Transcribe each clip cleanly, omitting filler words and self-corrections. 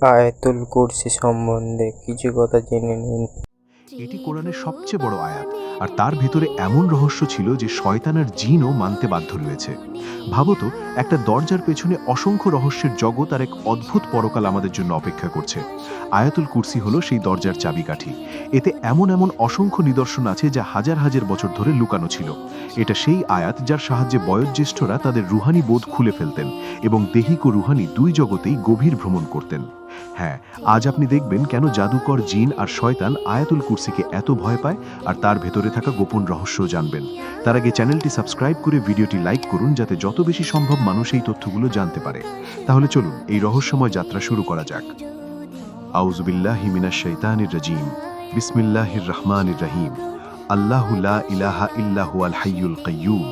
আয়াতুল কুরসি সম্বন্ধে কিছু কথা জেনে নিন। এটি কোরআনের সবচেয়ে বড় আয়াত, আর তার ভেতরে এমন রহস্য ছিল যে শয়তান আর জিনও মানতে বাধ্য রয়েছে। ভাবতো, একটা দরজার পেছনে অসংখ্য রহস্যের জগৎ আর এক অদ্ভুত পরকাল আমাদের জন্য অপেক্ষা করছে। আয়াতুল কুরসি হলো সেই দরজার চাবিকাঠি। এতে এমন এমন অসংখ্য নিদর্শন আছে যা হাজার হাজার বছর ধরে লুকানো ছিল। এটা সেই আয়াত যার সাহায্যে বয়োজ্যেষ্ঠরা তাদের রুহানি বোধ খুলে ফেলতেন এবং দেহিক ও রুহানি দুই জগতেই গভীর ভ্রমণ করতেন। হ্যাঁ, আজ আপনি দেখবেন কেন জাদুকর জিন আর শয়তান আয়াতুল কুরসিকে এত ভয় পায়, আর তার ভেতরে থাকা গোপন রহস্য জানবেন। তার আগে চ্যানেলটি সাবস্ক্রাইব করে ভিডিওটি লাইক করুন, যাতে যত বেশি সম্ভব মানুষ এই তথ্যগুলো জানতে পারে। তাহলে চলুন এই রহস্যময় যাত্রা শুরু করা যাক। আউযু বিল্লাহি মিনাশ শাইতানির রাজিম। বিসমিল্লাহির রহমানির রহিম। আল্লাহু লা ইলাহা ইল্লা হুয়াল হাইয়ুল কাইয়্যুম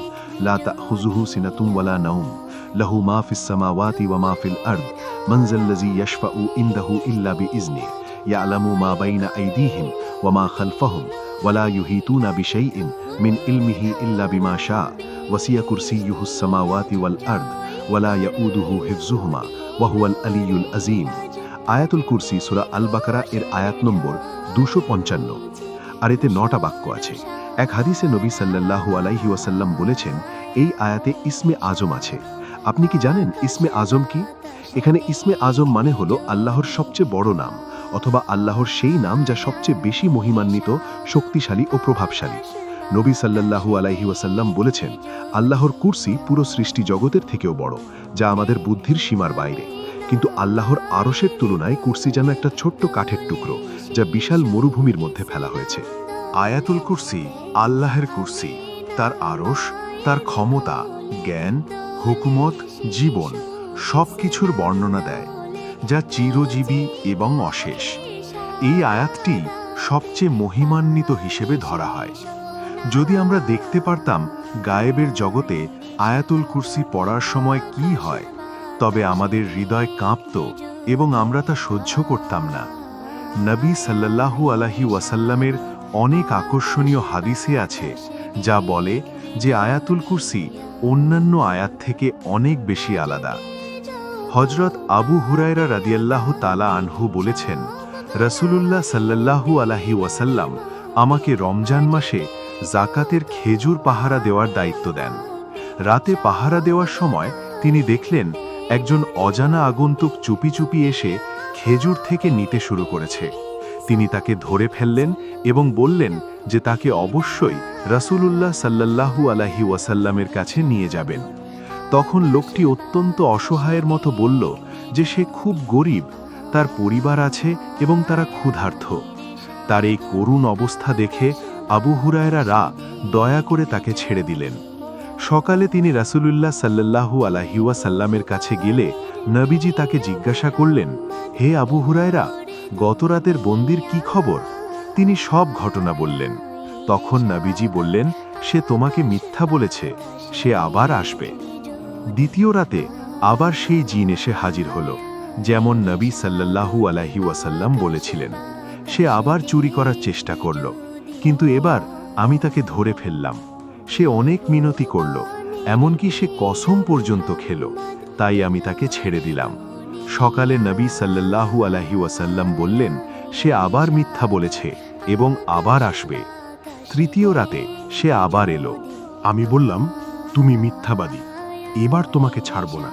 লা তাখুযুহু সিনাতুন ওয়ালা নাওম লাহু মা ফিস সামাওয়াতি ওয়া মা ফিল আরদ মান যাল্লাযী ইয়াশফাউ ইনদাহু ইল্লা বিইজনিহি ইয়ালামু মা বাইনা আইদিহিম ওয়া মা খালফাহুম ওয়া লা ইউহিতুনা বিশাইইন মিন ইলমিহি ইল্লা বিমা শাআ ওয়াসিয়া কুরসিয়্যুহুস সামাওয়াতি ওয়াল আরদ ওয়া লা ইয়াউদুহু হিফযুহুমা ওয়া হুয়াল আলিয়্যুল আযীম। আয়াতুল কুরসি সূরা আল বাকারা এর আয়াত নম্বর 255, আর এতে 9টা বাক্য আছে। এক হাদিসে নবী সাল্লাল্লাহু আলাইহি ওয়াসাল্লাম বলেছেন, এই আয়াতে ইসমে আজম আছে। আপনি কি জানেন ইসমে আজম কি? এখানে ইসমে আজম মানে হলো আল্লাহর সবচেয়ে বড় নাম, অথবা আল্লাহর সেই নাম যা সবচেয়ে বেশি মহিমান্বিত, শক্তিশালী ও প্রভাবশালী। নবী সাল্লাল্লাহু আলাইহি ওয়াসাল্লাম বলেছেন, আল্লাহর কুরসি পুরো সৃষ্টি জগতের থেকেও বড়, যা আমাদের বুদ্ধির সীমার বাইরে। কিন্তু আল্লাহর আরশের তুলনায় কুরসি যেন একটা ছোট্ট কাঠের টুকরো, যা বিশাল মরুভূমির মধ্যে ফেলা হয়েছে। আয়াতুল কুরসি আল্লাহের কুরসি, তার আরশ, তার ক্ষমতা, জ্ঞান, হুকুমত, জীবন সব কিছুর বর্ণনা দেয়, যা চিরজীবী এবং অশেষ। এই আয়াতটি সবচেয়ে মহিমান্বিত হিসেবে ধরা হয়। যদি আমরা দেখতে পারতাম গায়েবের জগতে আয়াতুল কুরসি পড়ার সময় কি হয়, তবে আমাদের হৃদয় কাঁপত এবং আমরা তা সহ্য করতাম না। নবী সাল্লাল্লাহু আলাইহি ওয়াসাল্লামের অনেক আকর্ষণীয় হাদিসে আছে যা বলে যে আয়াতুল কুরসি অন্যান্য আয়াত থেকে অনেক বেশি আলাদা। হযরত আবু হুরায়রা রাদিয়াল্লাহু তাআলা আনহু বলেছেন, রাসূলুল্লাহ সাল্লাল্লাহু আলাইহি ওয়াসাল্লাম আমাকে রমজান মাসে যাকাতের খেজুর পাহারা দেওয়ার দায়িত্ব দেন। রাতে পাহারা দেওয়ার সময় তিনি দেখলেন একজন অজানা আগন্তুক চুপি চুপি এসে খেজুর থেকে নিতে শুরু করেছে। তিনি তাকে ধরে ফেললেন এবং বললেন যে তাকে অবশ্যই রাসূলুল্লাহ সাল্লাল্লাহু আলাইহি ওয়াসাল্লামের কাছে নিয়ে যাবেন। তখন লোকটি অত্যন্ত অসহায়ের মতো বলল যে সে খুব গরিব, তার পরিবার আছে এবং তারা ক্ষুধার্ত। তার এই করুণ অবস্থা দেখে আবু হুরায়রা দয়া করে তাকে ছেড়ে দিলেন। সকালে তিনি রাসূলুল্লাহ সাল্লাল্লাহু আলাইহি ওয়াসাল্লামের কাছে গেলে নবীজি তাকে জিজ্ঞাসা করলেন, হে আবু হুরায়রা, গত রাতের বন্দির কি খবর? তিনি সব ঘটনা বললেন। তখন নবীজি বললেন, সে তোমাকে মিথ্যা বলেছে, সে আবার আসবে। দ্বিতীয় রাতে আবার সেই জিন এসে হাজির হলো, যেমন নবী সাল্লাল্লাহু আলাইহি ওয়াসাল্লাম বলেছিলেন। সে আবার চুরি করার চেষ্টা করল, কিন্তু এবার আমি তাকে ধরে ফেললাম। সে অনেক মিনতি করল, এমনকি সে কসম পর্যন্ত খেল, তাই আমি তাকে ছেড়ে দিলাম। সকালে নবী সাল্লাল্লাহু আলাইহি ওয়াসাল্লাম বললেন, সে আবার মিথ্যা বলেছে এবং আবার আসবে। তৃতীয় রাতে সে আবার এলো। আমি বললাম, তুমি মিথ্যাবাদী, এবার তোমাকে ছাড়ব না।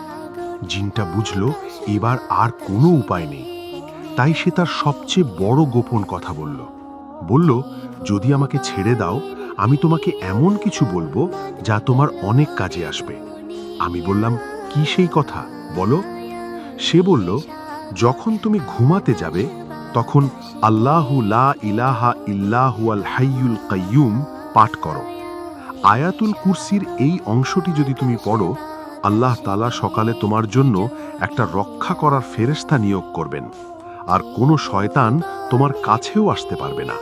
জিনটা বুঝল এবার আর কোনো উপায় নেই, তাই সে তার সবচেয়ে বড় গোপন কথা বলল, যদি আমাকে ছেড়ে দাও, আমি তোমাকে এমন কিছু বলবো যা তোমার অনেক কাজে আসবে। আমি বললাম, কি সেই কথা, বলো। সে বলল, যখন তুমি ঘুমাতে যাবে তখন আল্লাহু লা ইলাহা ইল্লা হুয়াল হাইয়ুল কাইয়্যুম পাঠ করো। আয়াতুল কুরসির এই অংশটি যদি তুমি পড়ো, আল্লাহ তাআলা সকালে তোমার জন্য একটা রক্ষা করার ফেরেশতা নিয়োগ করবেন, আর কোনো শয়তান তোমার কাছেও আসতে পারবে না।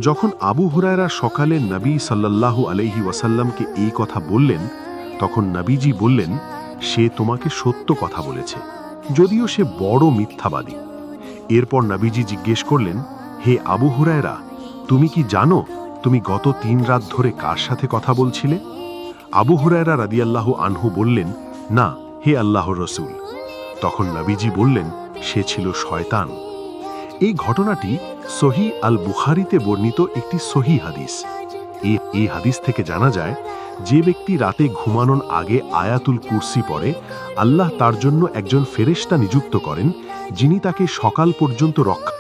যখন আবু হুরায়রা সকালে নবী সাল্লাল্লাহু আলাইহি ওয়াসাল্লামকে এই কথা বললেন, তখন নবীজি বললেন, সে তোমাকে সত্য কথা বলেছে, যদিও সে বড় মিথ্যাবাদী। এরপর নবীজি জিজ্ঞেস করলেন, হে আবু হুরায়রা, তুমি কি জানো তুমি গত 3 রাত ধরে কার সাথে কথা বলছিলে? আবু হুরায়রা রাদিয়াল্লাহু আনহু বললেন, না হে আল্লাহর রাসূল। তখন নবীজি বললেন, সে ছিল শয়তান। এই ঘটনাটি সহি আল বুখারীতে বর্ণিত একটি সহি হাদিস। এই হাদিস থেকে জানা যায়, যে ব্যক্তি রাতে ঘুমানোর আগে আয়াতুল কুরসি পড়ে, আল্লাহ তার জন্য একজন ফেরেশতা নিযুক্ত করেন, যিনি তাকে সকাল পর্যন্ত রক্ষা